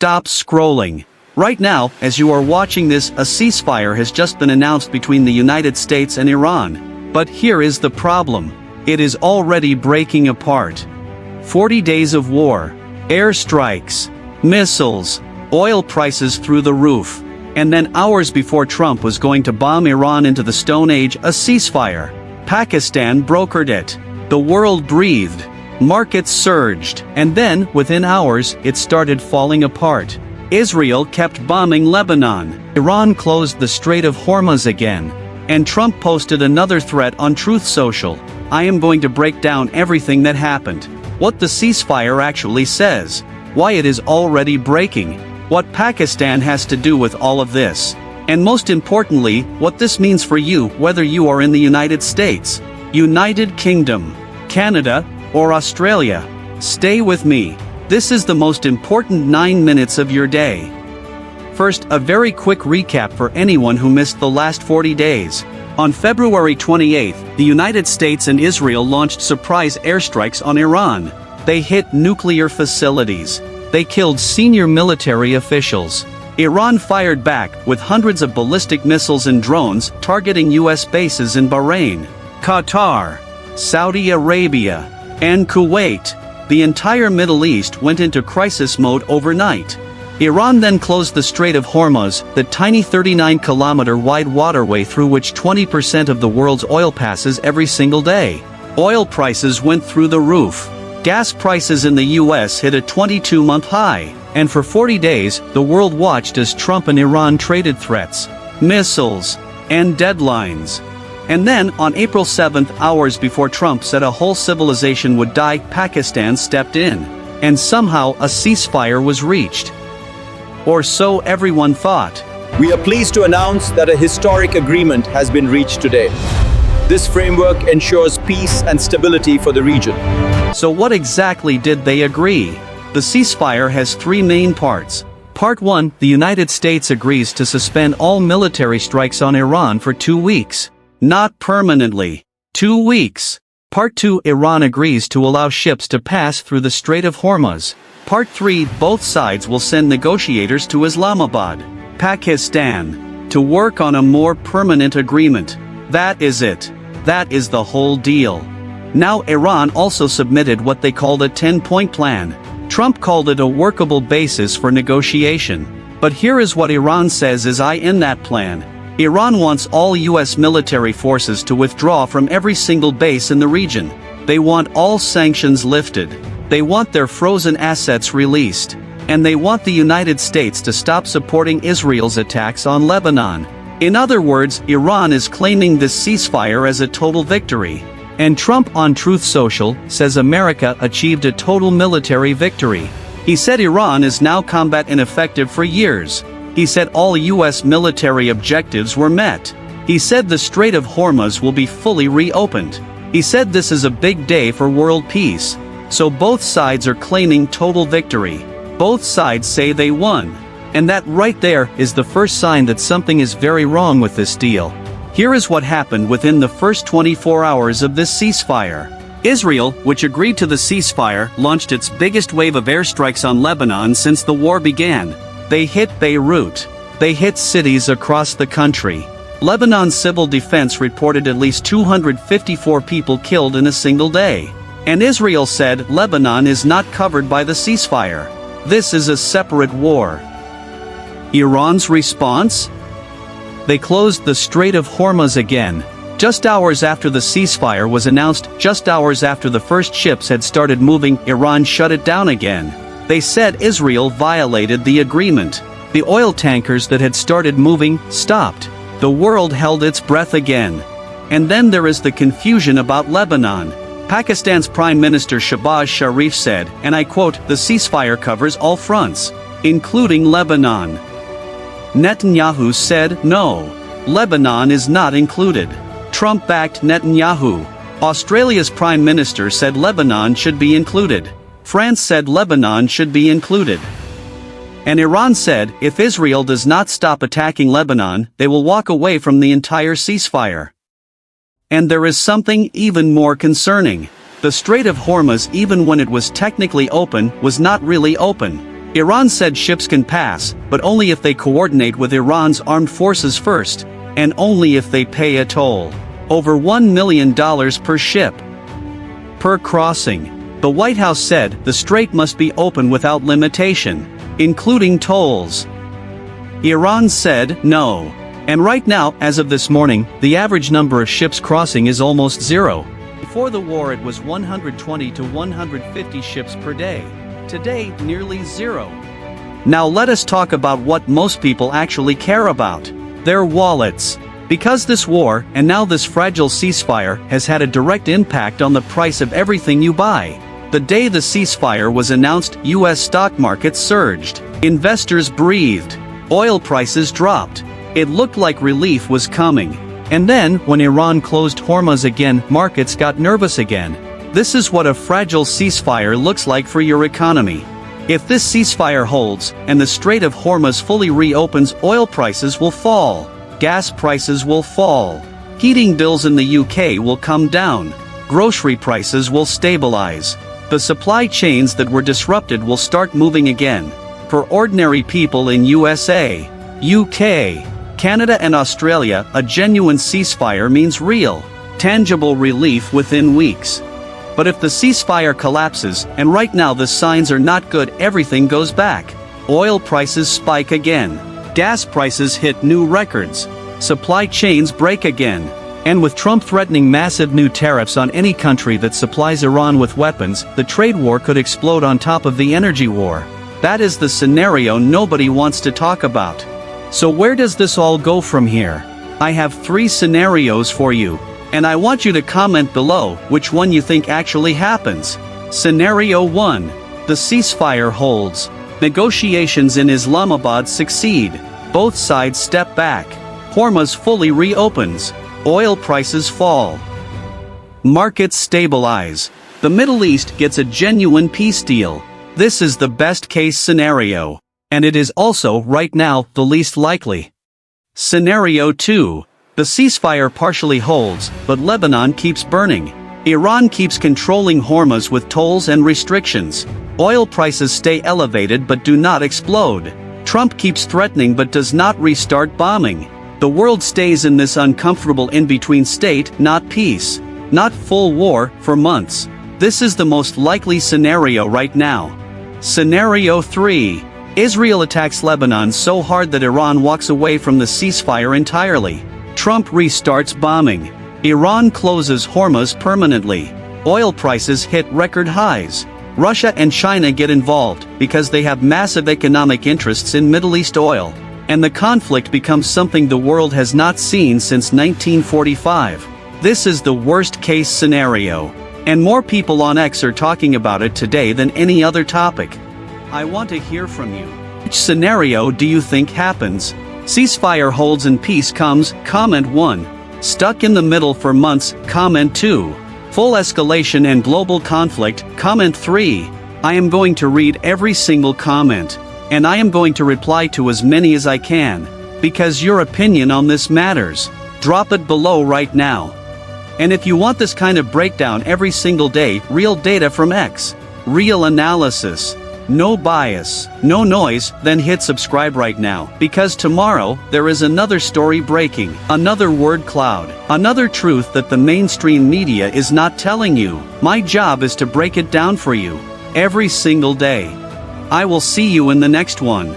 Stop scrolling. Right now, as you are watching this, a ceasefire has just been announced between the United States and Iran. But here is the problem. It is already breaking apart. 40 days of war, airstrikes, missiles, oil prices through the roof. And then hours before Trump was going to bomb Iran into the Stone Age, a ceasefire. Pakistan brokered it. The world breathed. Markets surged. And then, within hours, it started falling apart. Israel kept bombing Lebanon. Iran closed the Strait of Hormuz again. And Trump posted another threat on Truth Social. I am going to break down everything that happened. What the ceasefire actually says. Why it is already breaking. What Pakistan has to do with all of this. And most importantly, what this means for you, whether you are in the United States, United Kingdom, Canada, or Australia. Stay with me. This is the most important 9 minutes of your day. First, a very quick recap for anyone who missed the last 40 days. On February 28, the United States and Israel launched surprise airstrikes on Iran. They hit nuclear facilities. They killed senior military officials. Iran fired back with hundreds of ballistic missiles and drones targeting U.S. bases in Bahrain, Qatar, Saudi Arabia, and Kuwait. The entire Middle East went into crisis mode overnight. Iran then closed the Strait of Hormuz, the tiny 39-kilometer-wide waterway through which 20% of the world's oil passes every single day. Oil prices went through the roof. Gas prices in the U.S. hit a 22-month high. And for 40 days, the world watched as Trump and Iran traded threats, missiles, and deadlines. And then, on April 7, hours before Trump said a whole civilization would die, Pakistan stepped in. And somehow a ceasefire was reached. Or so everyone thought. We are pleased to announce that a historic agreement has been reached today. This framework ensures peace and stability for the region. So what exactly did they agree? The ceasefire has three main parts. Part 1, the United States agrees to suspend all military strikes on Iran for 2 weeks. Not permanently. 2 weeks. Part 2, Iran agrees to allow ships to pass through the Strait of Hormuz. Part 3, both sides will send negotiators to Islamabad, Pakistan, to work on a more permanent agreement. That is it. That is the whole deal. Now Iran also submitted what they called a 10-point plan. Trump called it a workable basis for negotiation. But here is what Iran says is in that plan. Iran wants all U.S. military forces to withdraw from every single base in the region. They want all sanctions lifted. They want their frozen assets released. And they want the United States to stop supporting Israel's attacks on Lebanon. In other words, Iran is claiming this ceasefire as a total victory. And Trump on Truth Social says America achieved a total military victory. He said Iran is now combat ineffective for years. He said all U.S. military objectives were met. He said the Strait of Hormuz will be fully reopened. He said this is a big day for world peace. So both sides are claiming total victory. Both sides say they won. And that right there is the first sign that something is very wrong with this deal. Here is what happened within the first 24 hours of this ceasefire. Israel, which agreed to the ceasefire, launched its biggest wave of airstrikes on Lebanon since the war began. They hit Beirut. They hit cities across the country. Lebanon's civil defense reported at least 254 people killed in a single day. And Israel said Lebanon is not covered by the ceasefire. This is a separate war. Iran's response? They closed the Strait of Hormuz again. Just hours after the ceasefire was announced, just hours after the first ships had started moving, Iran shut it down again. They said Israel violated the agreement. The oil tankers that had started moving stopped. The world held its breath again. And then there is the confusion about Lebanon. Pakistan's Prime Minister Shahbaz Sharif said, and I quote, "The ceasefire covers all fronts, including Lebanon." Netanyahu said, no, Lebanon is not included. Trump backed Netanyahu. Australia's Prime Minister said Lebanon should be included. France said Lebanon should be included. And Iran said, if Israel does not stop attacking Lebanon, they will walk away from the entire ceasefire. And there is something even more concerning. The Strait of Hormuz, even when it was technically open, was not really open. Iran said ships can pass, but only if they coordinate with Iran's armed forces first, and only if they pay a toll. Over $1 million per ship. Per crossing. The White House said the Strait must be open without limitation, including tolls. Iran said no. And right now, as of this morning, the average number of ships crossing is almost zero. Before the war it was 120 to 150 ships per day. Today, nearly zero. Now let us talk about what most people actually care about. Their wallets. Because this war, and now this fragile ceasefire, has had a direct impact on the price of everything you buy. The day the ceasefire was announced, US stock markets surged. Investors breathed. Oil prices dropped. It looked like relief was coming. And then, when Iran closed Hormuz again, markets got nervous again. This is what a fragile ceasefire looks like for your economy. If this ceasefire holds, and the Strait of Hormuz fully reopens, oil prices will fall. Gas prices will fall. Heating bills in the UK will come down. Grocery prices will stabilize. The supply chains that were disrupted will start moving again. For ordinary people in USA, UK, Canada and Australia, a genuine ceasefire means real, tangible relief within weeks. But if the ceasefire collapses, and right now the signs are not good, everything goes back. Oil prices spike again. Gas prices hit new records. Supply chains break again. And with Trump threatening massive new tariffs on any country that supplies Iran with weapons, the trade war could explode on top of the energy war. That is the scenario nobody wants to talk about. So where does this all go from here? I have 3 scenarios for you, and I want you to comment below which one you think actually happens. Scenario 1. The ceasefire holds. Negotiations in Islamabad succeed. Both sides step back. Hormuz fully reopens. Oil prices fall. Markets stabilize. The Middle East gets a genuine peace deal. This is the best case scenario. And it is also, right now, the least likely. Scenario 2. The ceasefire partially holds, but Lebanon keeps burning. Iran keeps controlling Hormuz with tolls and restrictions. Oil prices stay elevated but do not explode. Trump keeps threatening but does not restart bombing. The world stays in this uncomfortable in-between state, not peace, not full war, for months. This is the most likely scenario right now. Scenario 3. Israel attacks Lebanon so hard that Iran walks away from the ceasefire entirely. Trump restarts bombing. Iran closes Hormuz permanently. Oil prices hit record highs. Russia and China get involved because they have massive economic interests in Middle East oil. And the conflict becomes something the world has not seen since 1945. This is the worst-case scenario. And more people on X are talking about it today than any other topic. I want to hear from you. Which scenario do you think happens? Ceasefire holds and peace comes, comment 1. Stuck in the middle for months, comment 2. Full escalation and global conflict, comment 3. I am going to read every single comment. And I am going to reply to as many as I can. Because your opinion on this matters. Drop it below right now. And if you want this kind of breakdown every single day, real data from X, real analysis, no bias, no noise, then hit subscribe right now, because tomorrow, there is another story breaking, another word cloud, another truth that the mainstream media is not telling you. My job is to break it down for you, every single day. I will see you in the next one.